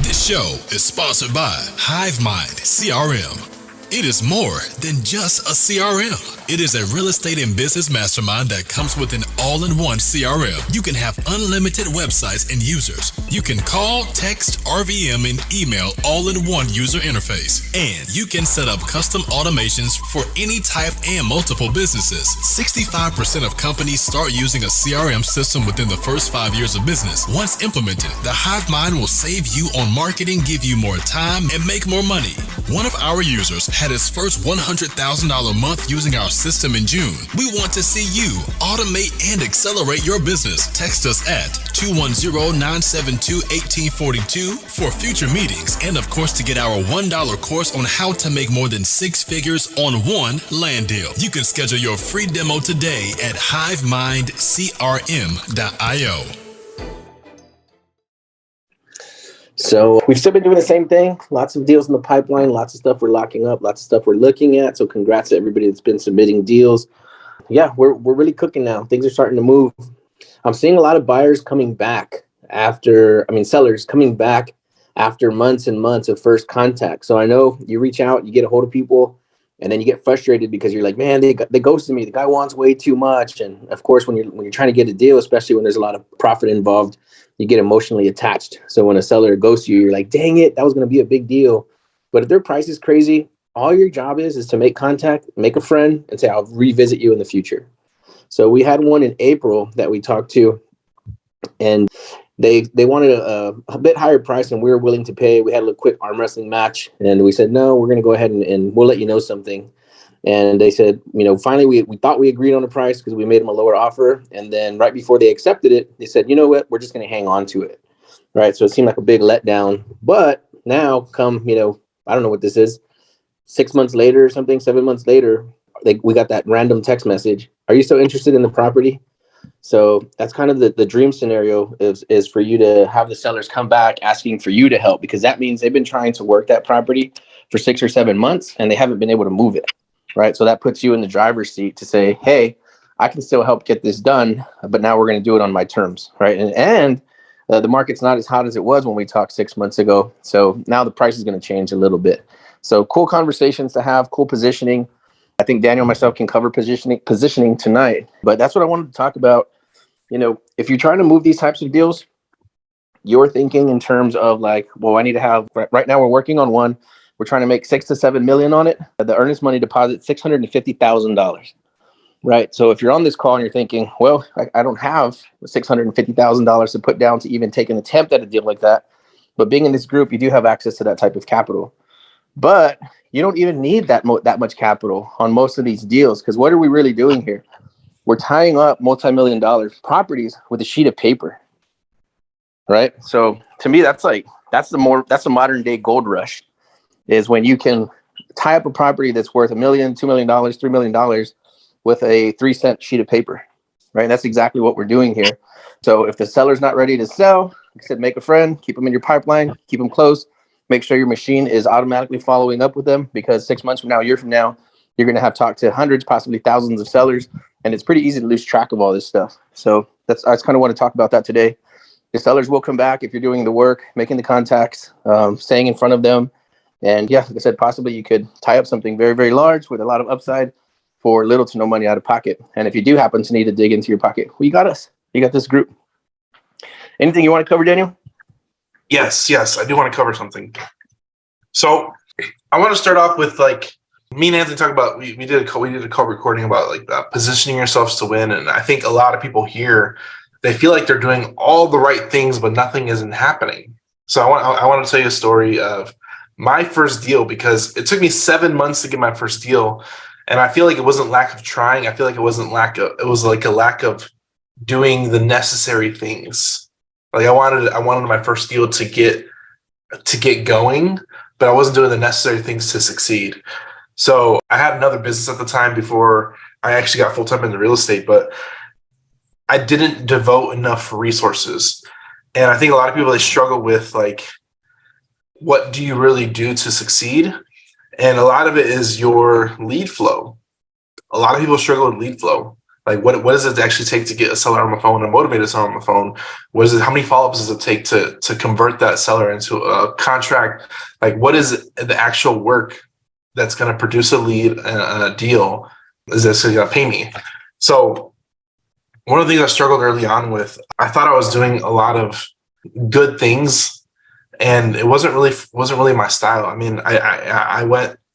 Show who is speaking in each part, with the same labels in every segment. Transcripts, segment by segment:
Speaker 1: This show is sponsored by HiveMind CRM. It is more than just a CRM. It is a real estate and business mastermind that comes with an all-in-one CRM. You can have unlimited websites and users. You can call, text, RVM, and email all in one user interface. And you can set up custom automations for any type and multiple businesses. 65% of companies start using a CRM system within the first 5 years of business. Once implemented, the HiveMind will save you on marketing, give you more time, and make more money. One of our users had his first $100,000 month using our system in June. We want to see you automate and accelerate your business. Text us at 210-972-1842 for future meetings and, of course, to get our $1 course on how to make more than 6 figures on one land deal. You can schedule your free demo today at hivemindcrm.io.
Speaker 2: So we've still been doing the same thing. Lots of deals in the pipeline, lots of stuff we're locking up, lots of stuff we're looking at. So congrats to everybody that's been submitting deals. Yeah, we're really cooking now. Things are starting to move. I'm seeing a lot of buyers coming back sellers coming back after months and months of first contact. So I know you reach out, you get a hold of people, and then you get frustrated because you're like, man, they ghosted me. The guy wants way too much. And of course, when you're trying to get a deal, especially when there's a lot of profit involved, you get emotionally attached. So when a seller ghosts you, you're like, dang it, that was going to be a big deal. But if their price is crazy, all your job is to make contact, make a friend, and say, I'll revisit you in the future. So we had one in April that we talked to, and they wanted a bit higher price than we were willing to pay. We had a quick arm wrestling match, and we said, no, we're going to go ahead and we'll let you know something. And they said, finally, we thought we agreed on a price because we made them a lower offer. And then right before they accepted it, they said, you know what, we're just going to hang on to it. Right. So it seemed like a big letdown. But now come, I don't know what this is, 6 months later or something, 7 months later, we got that random text message. Are you still interested in the property? So that's kind of the dream scenario is for you to have the sellers come back asking for you to help, because that means they've been trying to work that property for 6 or 7 months and they haven't been able to move it. Right. So that puts you in the driver's seat to say, hey, I can still help get this done, but now we're going to do it on my terms. Right. And the market's not as hot as it was when we talked 6 months ago. So now the price is going to change a little bit. So cool conversations to have, cool positioning. I think Daniel and myself can cover positioning tonight, but that's what I wanted to talk about. If you're trying to move these types of deals, you're thinking in terms of like, well, I need to have, right now we're working on one. We're trying to make $6 to $7 million on it. The earnest money deposit, $650,000. Right. So if you're on this call and you're thinking, well, I don't have $650,000 to put down to even take an attempt at a deal like that. But being in this group, you do have access to that type of capital. But you don't even need that much capital on most of these deals, because what are we really doing here? We're tying up multi-million-dollar properties with a sheet of paper. Right. So to me, that's a modern day gold rush. Is when you can tie up a property that's worth $1 million, $2 million, $3 million with a 3-cent sheet of paper, right? And that's exactly what we're doing here. So if the seller's not ready to sell, like I said, make a friend, keep them in your pipeline, keep them close, make sure your machine is automatically following up with them, because 6 months from now, a year from now, you're going to have talked to hundreds, possibly thousands of sellers, and it's pretty easy to lose track of all this stuff. So I just kind of want to talk about that today. The sellers will come back if you're doing the work, making the contacts, staying in front of them. And yeah, like I said, possibly you could tie up something very, very large with a lot of upside for little to no money out of pocket. And if you do happen to need to dig into your pocket, well, you got us. You got this group. Anything you want to cover, Daniel?
Speaker 3: Yes, I do want to cover something. So I want to start off with like me and Anthony talk about we did a co-recording about like positioning yourselves to win. And I think a lot of people here, they feel like they're doing all the right things, but nothing isn't happening. So I want to tell you a story of my first deal, because it took me 7 months to get my first deal. And I feel like it wasn't lack of trying. I feel like it was like a lack of doing the necessary things. Like I wanted my first deal to get going, but I wasn't doing the necessary things to succeed. So I had another business at the time before I actually got full-time into real estate, but I didn't devote enough resources. And I think a lot of people, they struggle with like, what do you really do to succeed? And a lot of it is your lead flow. A lot of people struggle with lead flow. Like what does it actually take to get a seller on the phone and motivate a seller on the phone? How many follow-ups does it take to convert that seller into a contract? Like what is the actual work that's going to produce a lead and a deal? Is this going to pay me? So one of the things I struggled early on with, I thought I was doing a lot of good things, and it wasn't really my style. I mean, I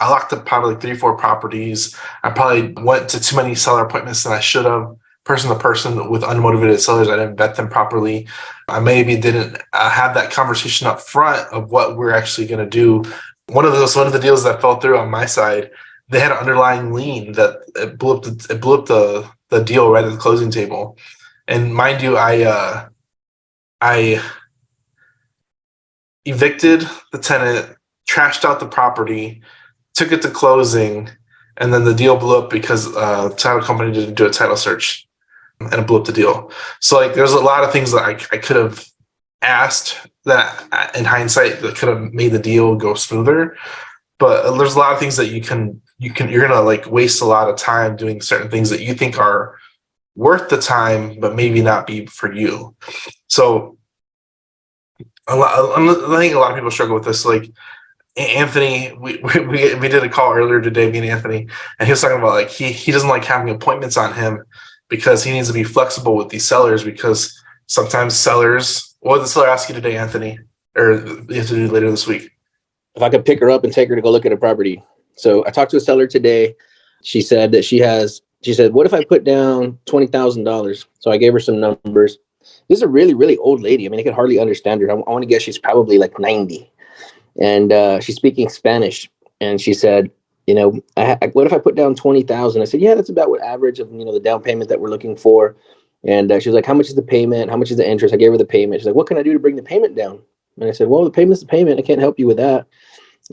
Speaker 3: locked up probably 3-4 properties. I probably went to too many seller appointments than I should have, person to person with unmotivated sellers. I didn't vet them properly. I maybe didn't have that conversation up front of what we're actually going to do. One of the deals that fell through on my side, they had an underlying lien that it blew up the deal right at the closing table. And mind you, I evicted the tenant, trashed out the property, took it to closing, and then the deal blew up because the title company didn't do a title search, and it blew up the deal. So like, there's a lot of things that I could have asked that in hindsight that could have made the deal go smoother. But there's a lot of things that you're gonna like waste a lot of time doing certain things that you think are worth the time, but maybe not be for you. So I think a lot of people struggle with this. Like Anthony, we did a call earlier today, me and Anthony, and he was talking about like he doesn't like having appointments on him because he needs to be flexible with these sellers, because sometimes sellers. What did the seller ask you today, Anthony, or you have to do later this week?
Speaker 2: If I could pick her up and take her to go look at a property. So I talked to a seller today. She said that she said, what if I put down $20,000? So I gave her some numbers. This is a really, really old lady. I mean, I could hardly understand her. I want to guess she's probably like 90. And she's speaking Spanish. And she said, what if I put down 20,000? I said, yeah, that's about what average of, the down payment that we're looking for. And she was like, how much is the payment? How much is the interest? I gave her the payment. She's like, what can I do to bring the payment down? And I said, well, the payment's the payment. I can't help you with that.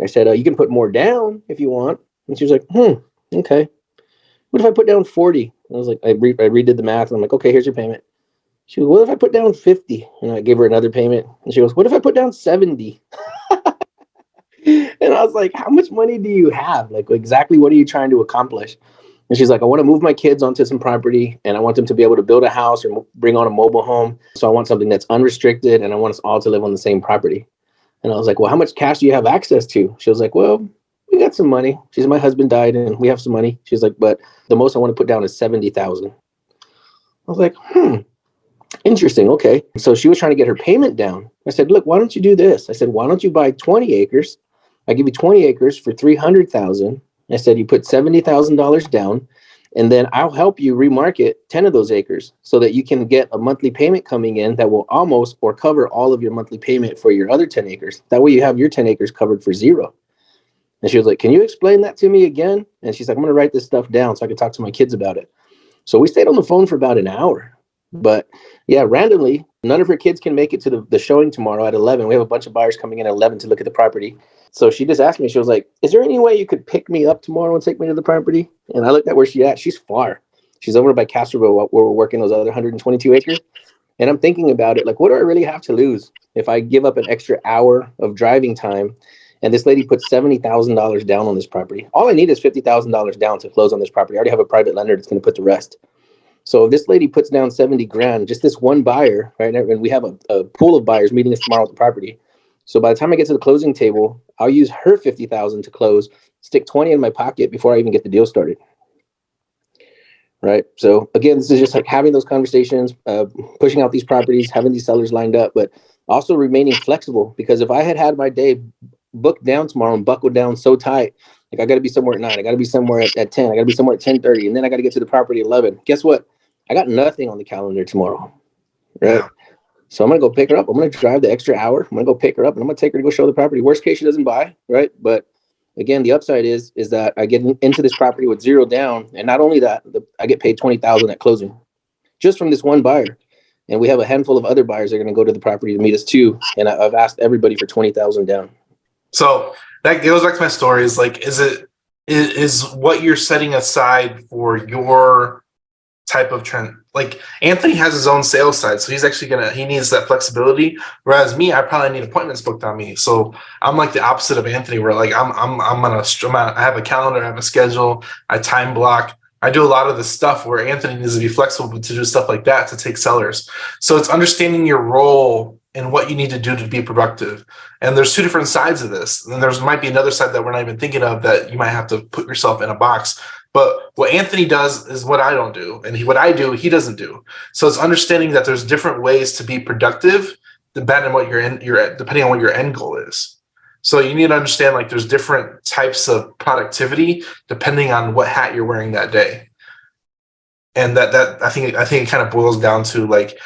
Speaker 2: I said, you can put more down if you want. And she was like, okay. What if I put down 40? I was like, I redid the math. And I'm like, okay, here's your payment. She goes, what if I put down 50? And I gave her another payment. And she goes, what if I put down 70? And I was like, how much money do you have? Like, exactly what are you trying to accomplish? And she's like, I want to move my kids onto some property, and I want them to be able to build a house or bring on a mobile home. So I want something that's unrestricted, and I want us all to live on the same property. And I was like, well, how much cash do you have access to? She was like, well, we got some money. She said, my husband died and we have some money. She's like, but the most I want to put down is 70,000. I was like, interesting. Okay. So she was trying to get her payment down. I said, look, why don't you do this? I said, why don't you buy 20 acres? I give you 20 acres for 300,000. I said, you put $70,000 down, and then I'll help you remarket 10 of those acres so that you can get a monthly payment coming in that will almost or cover all of your monthly payment for your other 10 acres. That way you have your 10 acres covered for zero. And she was like, can you explain that to me again? And she's like, I'm going to write this stuff down so I can talk to my kids about it. So we stayed on the phone for about an hour. But yeah, randomly, none of her kids can make it to the showing tomorrow at 11. We have a bunch of buyers coming in at 11 to look at the property. So she just asked me, she was like, is there any way you could pick me up tomorrow and take me to the property? And I looked at where she's at. She's far. She's over by Castroville where we're working those other 122 acres. And I'm thinking about it, like, what do I really have to lose if I give up an extra hour of driving time? And this lady put $70,000 down on this property. All I need is $50,000 down to close on this property. I already have a private lender that's going to put the rest. So if this lady puts down 70 grand, just this one buyer, right? And we have a pool of buyers meeting us tomorrow at the property. So by the time I get to the closing table, I'll use her 50,000 to close, stick 20 in my pocket before I even get the deal started. Right. So again, this is just like having those conversations, pushing out these properties, having these sellers lined up, but also remaining flexible, because if I had my day booked down tomorrow and buckled down so tight, like I got to be somewhere at 9, I got to be somewhere at 10, I got to be somewhere at 10:30, and then I got to get to the property at 11. Guess what? I got nothing on the calendar tomorrow. Right. Yeah. So I'm going to go pick her up. I'm going to drive the extra hour. I'm going to go pick her up and I'm going to take her to go show the property. Worst case, she doesn't buy. Right. But again, the upside is that I get into this property with zero down. And not only that, I get paid $20,000 at closing just from this one buyer. And we have a handful of other buyers that are going to go to the property to meet us too. And I've asked everybody for $20,000 down. So
Speaker 3: that goes back to my story, is like, is what you're setting aside for your type of trend. Like Anthony has his own sales side, so he's actually he needs that flexibility. Whereas me, I probably need appointments booked on me. So I'm like the opposite of Anthony, where like I have a calendar, I have a schedule, I time block. I do a lot of the stuff where Anthony needs to be flexible to do stuff like that to take sellers. So it's understanding your role and what you need to do to be productive. And there's two different sides of this. And there might be another side that we're not even thinking of that you might have to put yourself in a box. But what Anthony does is what I don't do. And what I do, he doesn't do. So it's understanding that there's different ways to be productive depending on what depending on what your end goal is. So you need to understand like there's different types of productivity depending on what hat you're wearing that day. And that I think it kind of boils down to like,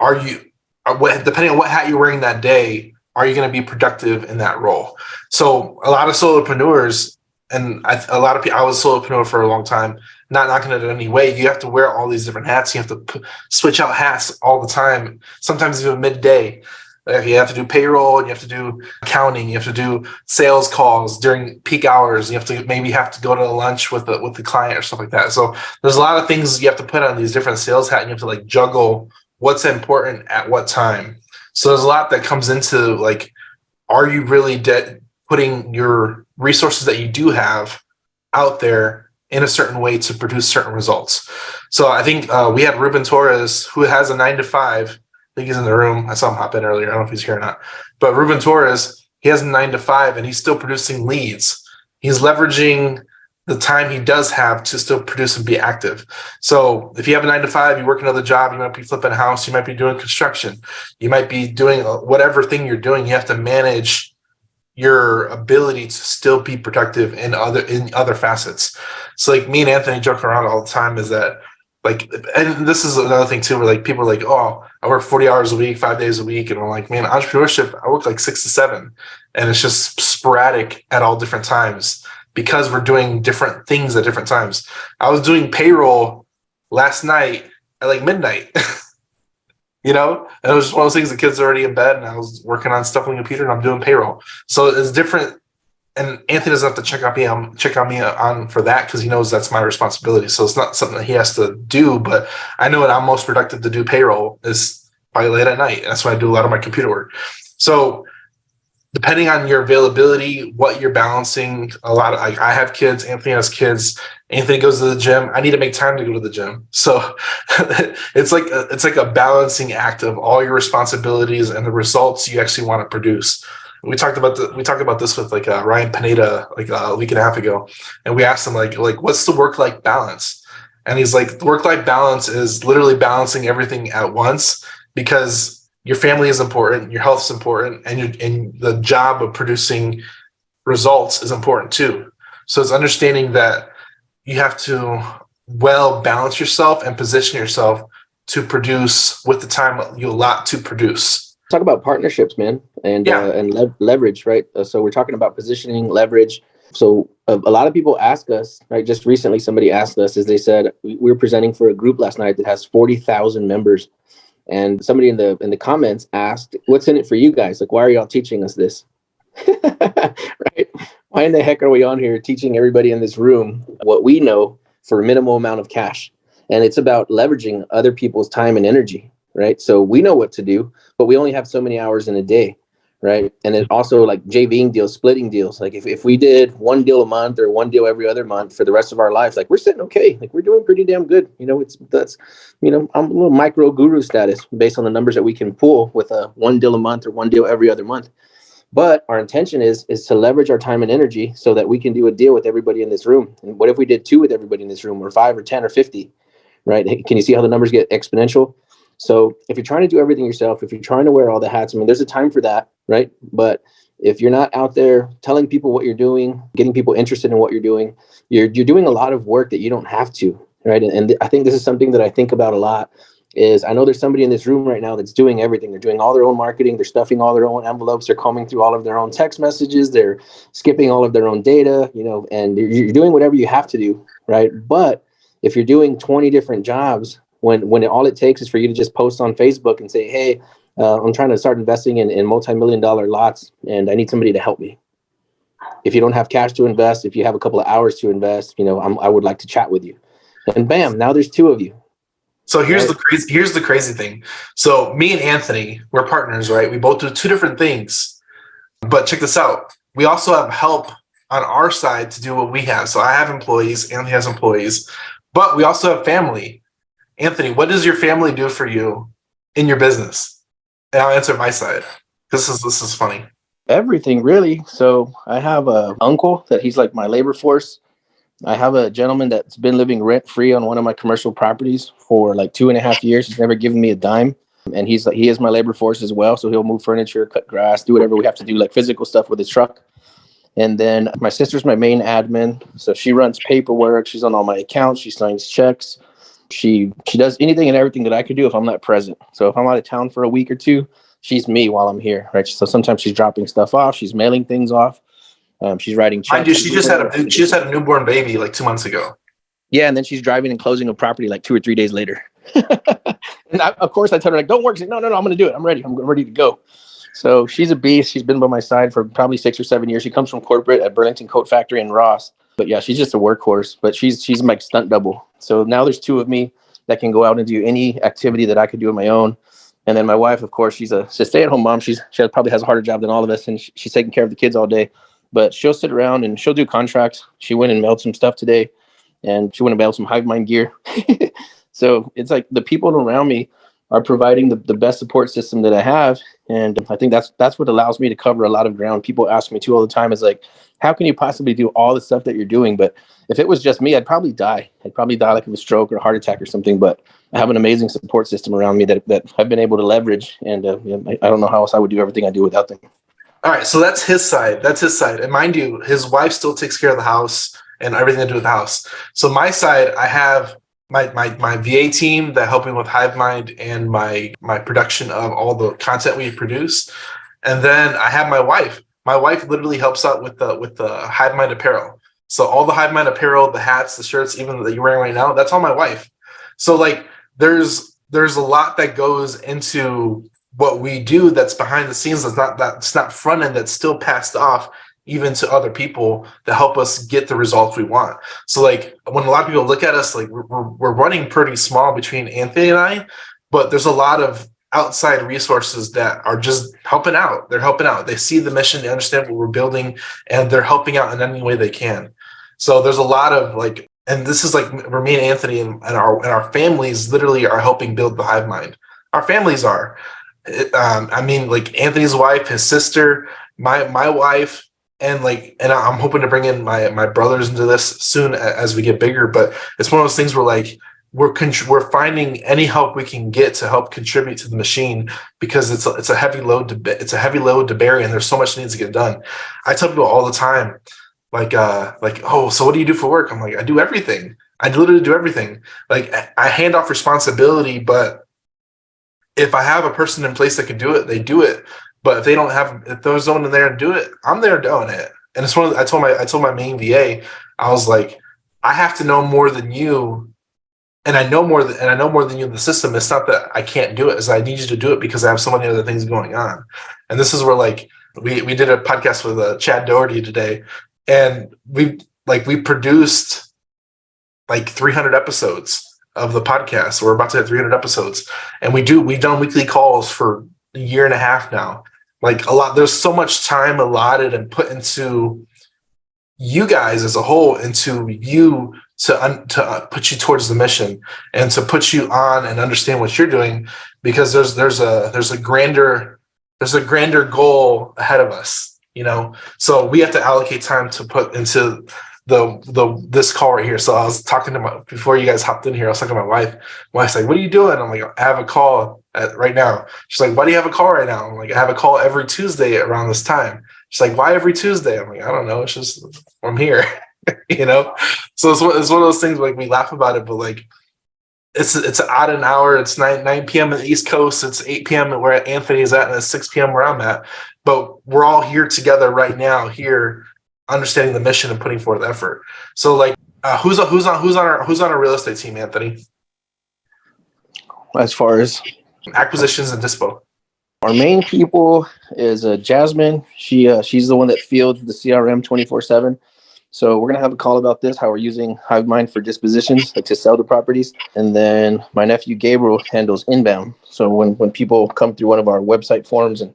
Speaker 3: depending on what hat you're wearing that day, are you going to be productive in that role? So a lot of solopreneurs, and a lot of people, I was a solopreneur for a long time, not knocking it in any way. You have to wear all these different hats. You have to switch out hats all the time, sometimes even midday. You have to do payroll, and you have to do accounting, you have to do sales calls during peak hours. You have to go to lunch with the client or stuff like that. So there's a lot of things you have to put on these different sales hats, and you have to like juggle what's important at what time. So there's a lot that comes into like, are you really putting your resources that you do have out there in a certain way to produce certain results? So I think we had Ruben Torres, who has a 9-to-5. I think he's in the room. I saw him hop in earlier. I don't know if he's here or not. But Ruben Torres, he has a 9-to-5 and he's still producing leads. He's leveraging the time he does have to still produce and be active. So if you have a 9-to-5, you work another job, you might be flipping a house, you might be doing construction, you might be doing whatever thing you're doing. You have to manage your ability to still be productive in other facets. So like me and Anthony joke around all the time is that like, and this is another thing too, where like people are like, oh, I work 40 hours a week, 5 days a week. And we're like, man, entrepreneurship, I work like 6 to 7. And it's just sporadic at all different times because we're doing different things at different times. I was doing payroll last night at like midnight, and it was just one of those things, the kids are already in bed and I was working on stuff on the computer and I'm doing payroll. So it's different. And Anthony doesn't have to check on me on for that because he knows that's my responsibility. So it's not something that he has to do. But I know that I'm most productive to do payroll is probably late at night. That's why I do a lot of my computer work. So depending on your availability, what you're balancing, I have kids. Anthony has kids. Anthony goes to the gym. I need to make time to go to the gym. So it's like a balancing act of all your responsibilities and the results you actually want to produce. We talked about this with like Ryan Pineda like a week and a half ago, and we asked him like what's the work-life balance? And he's like, the work-life balance is literally balancing everything at once because your family is important, your health is important, and the job of producing results is important too. So it's understanding that you have to well balance yourself and position yourself to produce with the time you allot to produce.
Speaker 2: Talk about partnerships, man, and leverage, right? So we're talking about positioning, leverage. So a lot of people ask us, right? Just recently, somebody asked us, as they said, we were presenting for a group last night that has 40,000 members, and somebody in the comments asked, "What's in it for you guys? Like, why are y'all teaching us this?" Right? Why in the heck are we on here teaching everybody in this room what we know for a minimal amount of cash? And it's about leveraging other people's time and energy. Right. So we know what to do, but we only have so many hours in a day. Right. And then also like JVing deals, splitting deals. Like if we did one deal a month or one deal every other month for the rest of our lives, like we're sitting okay. Like we're doing pretty damn good. I'm a little micro guru status based on the numbers that we can pull with a one deal a month or one deal every other month. But our intention is to leverage our time and energy so that we can do a deal with everybody in this room. And what if we did 2 with everybody in this room, or 5 or 10 or 50? Right. Can you see how the numbers get exponential? So if you're trying to do everything yourself, if you're trying to wear all the hats, I mean, there's a time for that, right? But if you're not out there telling people what you're doing, getting people interested in what you're doing doing a lot of work that you don't have to, right? And I think this is something that I think about a lot is I know there's somebody in this room right now that's doing everything. They're doing all their own marketing. They're stuffing all their own envelopes. They're combing through all of their own text messages. They're skipping all of their own data, and you're doing whatever you have to do, right? But if you're doing 20 different jobs, when all it takes is for you to just post on Facebook and say, hey, I'm trying to start investing in multi-million-dollar lots and I need somebody to help me. If you don't have cash to invest, if you have a couple of hours to invest, I would like to chat with you. And bam, now there's 2 of you.
Speaker 3: So here's the crazy thing. So me and Anthony, we're partners, right? We both do 2 different things. But check this out. We also have help on our side to do what we have. So I have employees, Anthony has employees. But we also have family. Anthony, what does your family do for you in your business? And I'll answer my side. This is funny.
Speaker 2: Everything really. So I have a uncle that he's like my labor force. I have a gentleman that's been living rent free on one of my commercial properties for like 2.5 years. He's never given me a dime. And he is my labor force as well. So he'll move furniture, cut grass, do whatever we have to do, like physical stuff with his truck. And then my sister's my main admin. So she runs paperwork. She's on all my accounts. She signs checks. She does anything and everything that I could do if I'm not present. So if I'm out of town for a week or two, she's me while I'm here, right? So sometimes she's dropping stuff off. She's mailing things off. She's writing checks.
Speaker 3: Mind you, she just had a newborn baby like 2 months ago.
Speaker 2: Yeah, and then she's driving and closing a property like 2 or 3 days later. And of course, I tell her, like, don't work. She's like, no, I'm going to do it. I'm ready. I'm ready to go. So she's a beast. She's been by my side for probably 6 or 7 years. She comes from corporate at Burlington Coat Factory in Ross. But yeah, she's just a workhorse. But she's my stunt double. So now there's two of me that can go out and do any activity that I could do on my own. And then my wife, of course, she's a stay-at-home mom. She probably has a harder job than all of us, and she's taking care of the kids all day. But she'll sit around and she'll do contracts. She went and mailed some stuff today, and she went and mailed some HiveMind gear. So it's like the people around me are providing the best support system that I have. And I think that's what allows me to cover a lot of ground. People ask me too all the time is like, how can you possibly do all the stuff that you're doing? But if it was just me, I'd probably die. I'd probably die like of a stroke or a heart attack or something. But I have an amazing support system around me that I've been able to leverage. And I don't know how else I would do everything I do without them.
Speaker 3: All right, so that's his side. And mind you, his wife still takes care of the house and everything to do with the house. So my side, I have my VA team that help me with HiveMind and my production of all the content we produce. And then I have my wife. My wife literally helps out with the HiveMind apparel. So all the HiveMind apparel, the hats, the shirts, even that you're wearing right now, that's all my wife. So like there's a lot that goes into what we do that's behind the scenes, that's not front end, that's still passed off even to other people to help us get the results we want. So like when a lot of people look at us, like we're running pretty small between Anthony and I, but there's a lot of outside resources that are just helping out. They're helping out. They see the mission, they understand what we're building, and they're helping out in any way they can. So there's a lot of like, and this is like where me and Anthony and our families literally are helping build the HiveMind. Our families are. I mean, like Anthony's wife, his sister, my wife, and I'm hoping to bring in my brothers into this soon as we get bigger. But it's one of those things where like we're finding any help we can get to help contribute to the machine, because it's a heavy load to bear, and there's so much needs to get done. I tell people all the time, like oh, so what do you do for work? I'm like, I do everything. I literally do everything. Like I hand off responsibility, but if I have a person in place that can do it, they do it. But if there's no one there to do it, I'm there doing it. And it's I told my main VA, I was like, I have to know more than you, and I know more than you in the system. It's not that I can't do it; it's I need you to do it because I have so many other things going on. And this is where like we did a podcast with Chad Doherty today, and we produced like 300 episodes of the podcast. We're about to hit 300 episodes, and we've done weekly calls for a year and a half now. Like a lot, there's so much time allotted and put into you guys as a whole, into you to put you towards the mission and to put you on and understand what you're doing, because there's a grander goal ahead of us, you know. So we have to allocate time to put into this call right here. So I was talking to before you guys hopped in here, I was talking to my wife. My wife's like, what are you doing? I'm like, I have a call right now. She's like, why do you have a call right now? I'm like, I have a call every Tuesday around this time. She's like, why every Tuesday? I'm like, I don't know. It's just, I'm here, you know? So it's one of those things, like we laugh about it, but like, it's an odd an hour. It's 9 p.m. on the East Coast. It's 8 p.m. where Anthony is at, and it's 6 p.m. where I'm at. But we're all here together right now, here, understanding the mission and putting forth effort. So like, who's on our real estate team, Anthony?
Speaker 2: As far as
Speaker 3: acquisitions and dispo,
Speaker 2: our main people is Jasmine. She's the one that fields the CRM 24/7. So we're gonna have a call about this, how we're using HiveMind for dispositions, like to sell the properties. And then my nephew Gabriel handles inbound. So when people come through one of our website forums and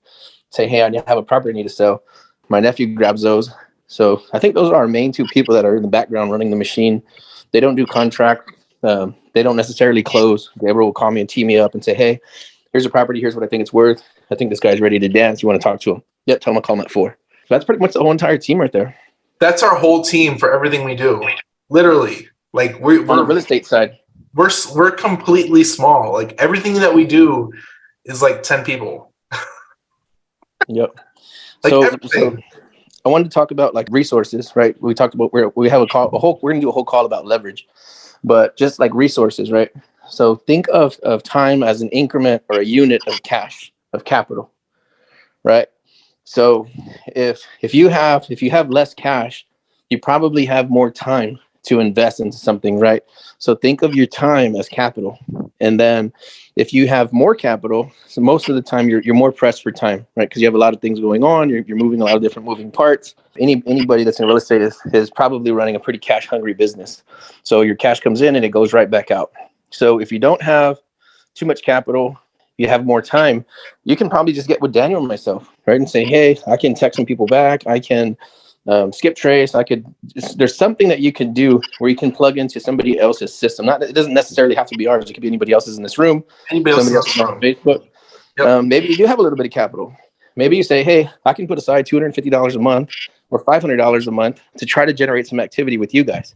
Speaker 2: say, hey, I have a property I need to sell, my nephew grabs those. So I think those are our main two people that are in the background running the machine. They don't do contract. They don't necessarily close. Deborah will call me and tee me up and say, hey, here's a property. Here's what I think it's worth. I think this guy's ready to dance. You want to talk to him? Yeah, tell him I'll call him at 4. So that's pretty much the whole entire team right there.
Speaker 3: That's our whole team for everything we do. Literally. Like we're
Speaker 2: on the real estate side.
Speaker 3: We're completely small. Like everything that we do is like 10 people.
Speaker 2: Yep.
Speaker 3: Like
Speaker 2: so I wanted to talk about like resources, right? We talked about we have we're gonna do a whole call about leverage, but just like resources, right? So think of time as an increment or a unit of cash, of capital, right? So if you have less cash, you probably have more time to invest into something, right? So think of your time as capital. And then if you have more capital, so most of the time you're more pressed for time, right? Because you have a lot of things going on. You're moving a lot of different moving parts. Anybody that's in real estate is probably running a pretty cash hungry business. So your cash comes in and it goes right back out. So if you don't have too much capital, you have more time, you can probably just get with Daniel and myself, right? And say, hey, I can text some people back. I can skip trace. There's something that you can do where you can plug into somebody else's system. It doesn't necessarily have to be ours. It could be anybody else's in this room. Somebody else on Facebook. Yep. Maybe you do have a little bit of capital. Maybe you say, hey, I can put aside $250 a month or $500 a month to try to generate some activity with you guys,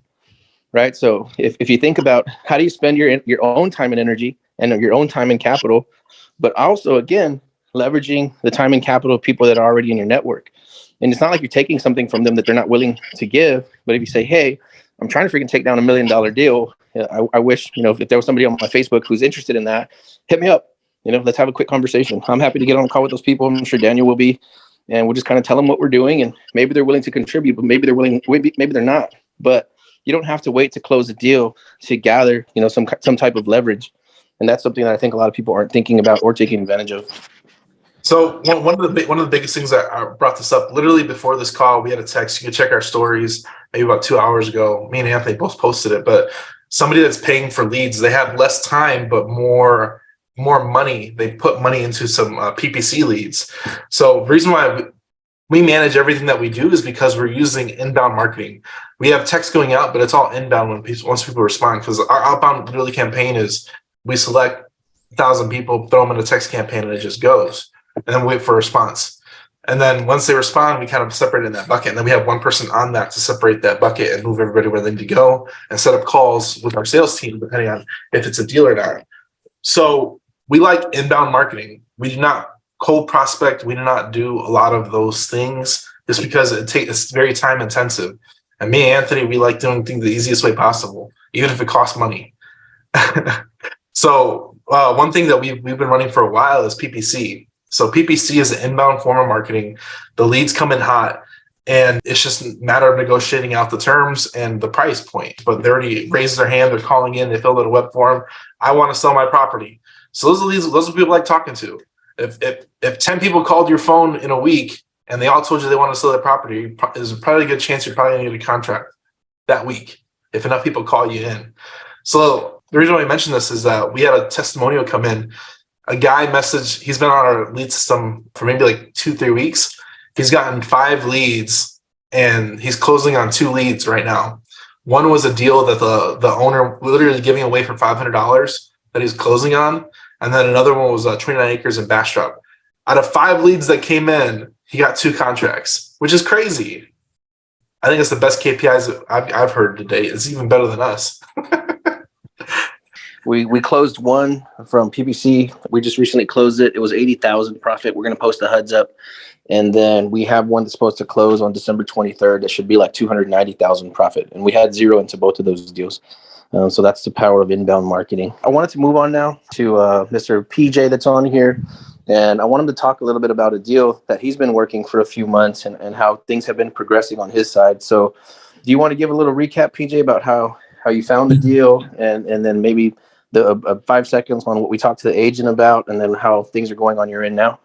Speaker 2: right? So if you think about how do you spend your own time and energy and your own time and capital, but also, again, leveraging the time and capital of people that are already in your network. And it's not like you're taking something from them that they're not willing to give. But if you say, hey, I'm trying to freaking take down $1 million deal. I wish, if there was somebody on my Facebook who's interested in that, hit me up. Let's have a quick conversation. I'm happy to get on a call with those people. I'm sure Daniel will be. And we'll just kind of tell them what we're doing. And maybe they're willing to contribute, but maybe they're not. But you don't have to wait to close a deal to gather, some type of leverage. And that's something that I think a lot of people aren't thinking about or taking advantage of.
Speaker 3: So one of the biggest things that I brought this up literally before this call, we had a text. You can check our stories maybe about 2 hours ago. Me and Anthony both posted it, but somebody that's paying for leads, they have less time, but more money. They put money into some PPC leads. So the reason why we manage everything that we do is because we're using inbound marketing. We have text going out, but it's all inbound once people respond, because our outbound literally campaign is we select 1,000 people, throw them in a text campaign, and it just goes. And then we wait for a response. And then once they respond, we kind of separate in that bucket. And then we have one person on that to separate that bucket and move everybody where they need to go and set up calls with our sales team, depending on if it's a deal or not. So we like inbound marketing. We do not cold prospect. We do not do a lot of those things just because it's very time intensive. And me and Anthony, we like doing things the easiest way possible, even if it costs money. So one thing that we've been running for a while is PPC. So PPC is an inbound form of marketing. The leads come in hot, and it's just a matter of negotiating out the terms and the price point. But they already raised their hand. They're calling in. They filled out a web form. I want to sell my property. So those are leads. Those are people I like talking to. If 10 people called your phone in a week and they all told you they want to sell their property, there's probably a good chance you're probably going to get a contract that week if enough people call you in. So the reason why I mentioned this is that we had a testimonial come in. A guy messaged, he's been on our lead system for maybe like 2-3 weeks. He's gotten 5 leads and he's closing on 2 leads right now. One was a deal that the owner literally giving away for $500 that he's closing on. And then another one was 29 acres in Bastrop. Out of 5 leads that came in, he got 2 contracts, which is crazy. I think it's the best KPIs I've heard to date. It's even better than us.
Speaker 2: We closed one from PPC. We just recently closed it. It was 80,000 profit. We're going to post the HUDs up. And then we have one that's supposed to close on December 23rd. That should be like 290,000 profit. And we had 0 into both of those deals. So that's the power of inbound marketing. I wanted to move on now to Mr. PJ that's on here. And I want him to talk a little bit about a deal that he's been working for a few months and how things have been progressing on his side. So do you want to give a little recap, PJ, about how you found the deal and then maybe the 5 seconds on what we talked to the agent about and then how things are going on your end now?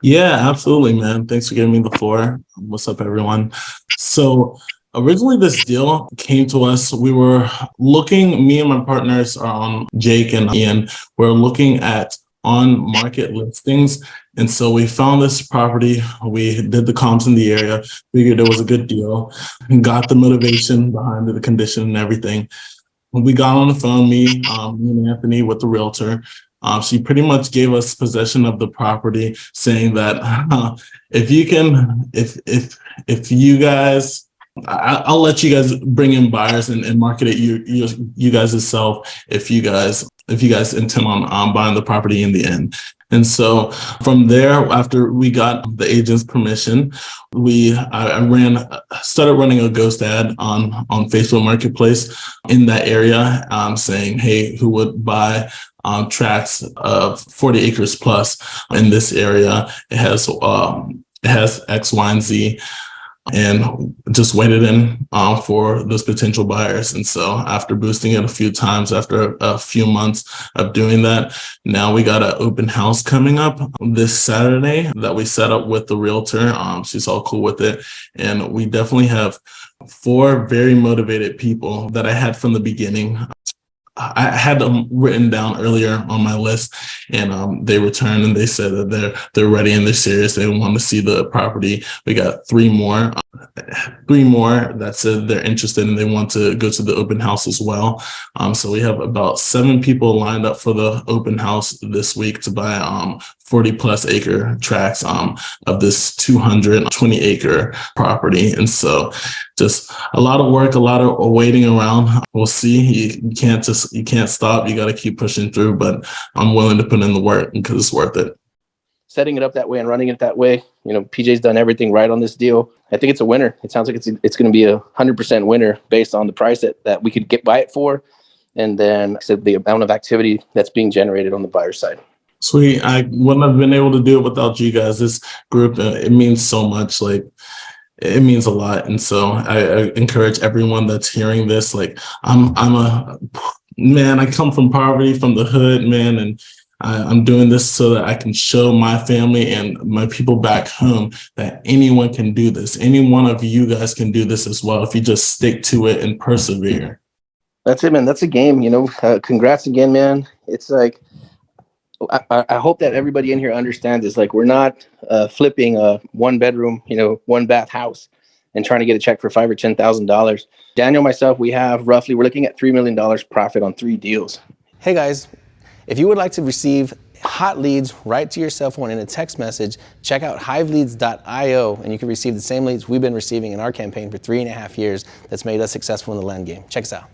Speaker 4: Yeah, absolutely, man. Thanks for giving me the floor. What's up, everyone? So originally this deal came to us. We were looking, me and my partners Jake and Ian, we're looking at on-market listings. And so we found this property. We did the comps in the area, figured it was a good deal, and got the motivation behind the condition and everything. we got on the phone, me and Anthony with the realtor. She pretty much gave us possession of the property, saying that if you guys, I'll let you guys bring in buyers and market it you guys yourself if you guys intend on buying the property in the end. And so from there, after we got the agent's permission, I started running a ghost ad on Facebook Marketplace in that area, saying, hey, who would buy tracts of 40 acres plus in this area? It has X, Y, and Z. And just waited in for those potential buyers. And so after boosting it a few times, after a few months of doing that, now we got an open house coming up this Saturday that we set up with the realtor. She's all cool with it. And we definitely have 4 very motivated people that I had from the beginning. I had them written down earlier on my list, and they returned and they said that they're ready and they're serious. They want to see the property. We got 3 more that said they're interested and they want to go to the open house as well. So we have about 7 people lined up for the open house this week to buy 40 plus acre tracts of this 220 acre property. And so just a lot of work, a lot of waiting around. We'll see. You can't stop. You got to keep pushing through, but I'm willing to put in the work because it's worth it.
Speaker 2: Setting it up that way and running it that way, PJ's done everything right on this deal. I think it's a winner. It sounds like it's going to be a 100% winner based on the price that we could buy it for, and then like I said, the amount of activity that's being generated on the buyer side.
Speaker 4: Sweet. I wouldn't have been able to do it without you guys. This group, it means so much. Like, it means a lot. And so I encourage everyone that's hearing this. Like, I'm a man. I come from poverty, from the hood, man, and I'm doing this so that I can show my family and my people back home that anyone can do this. Any one of you guys can do this as well if you just stick to it and persevere.
Speaker 2: That's it, man. That's a game. Congrats again, man. It's like, I hope that everybody in here understands this. Like, we're not flipping a 1-bedroom, 1-bath house and trying to get a check for $5,000 or $10,000. Daniel, myself, we're looking at $3 million profit on 3 deals.
Speaker 5: Hey guys, if you would like to receive hot leads right to your cell phone in a text message, check out hiveleads.io and you can receive the same leads we've been receiving in our campaign for 3.5 years that's made us successful in the land game. Check us out.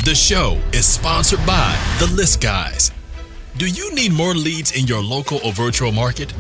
Speaker 1: The show is sponsored by The List Guys. Do you need more leads in your local or virtual market?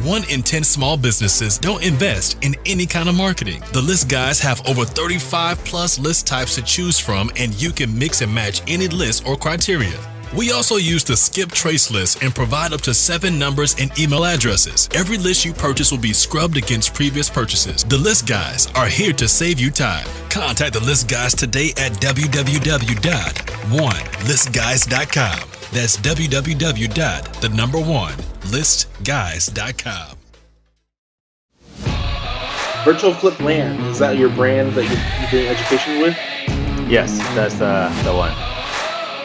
Speaker 1: 1 in 10 small businesses don't invest in any kind of marketing. The List Guys have over 35 plus list types to choose from, and you can mix and match any list or criteria. We also use the Skip Trace list and provide up to 7 numbers and email addresses. Every list you purchase will be scrubbed against previous purchases. The List Guys are here to save you time. Contact the List Guys today at www.1listguys.com. That's www.1listguys.com.
Speaker 6: Virtual Flip Land, is that your brand that you're doing education with?
Speaker 7: Yes, that's the one.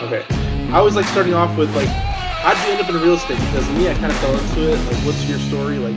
Speaker 6: Okay. I always like starting off with, like, how'd you end up in real estate? Because me, I kind of fell into it. Like, what's your story? Like,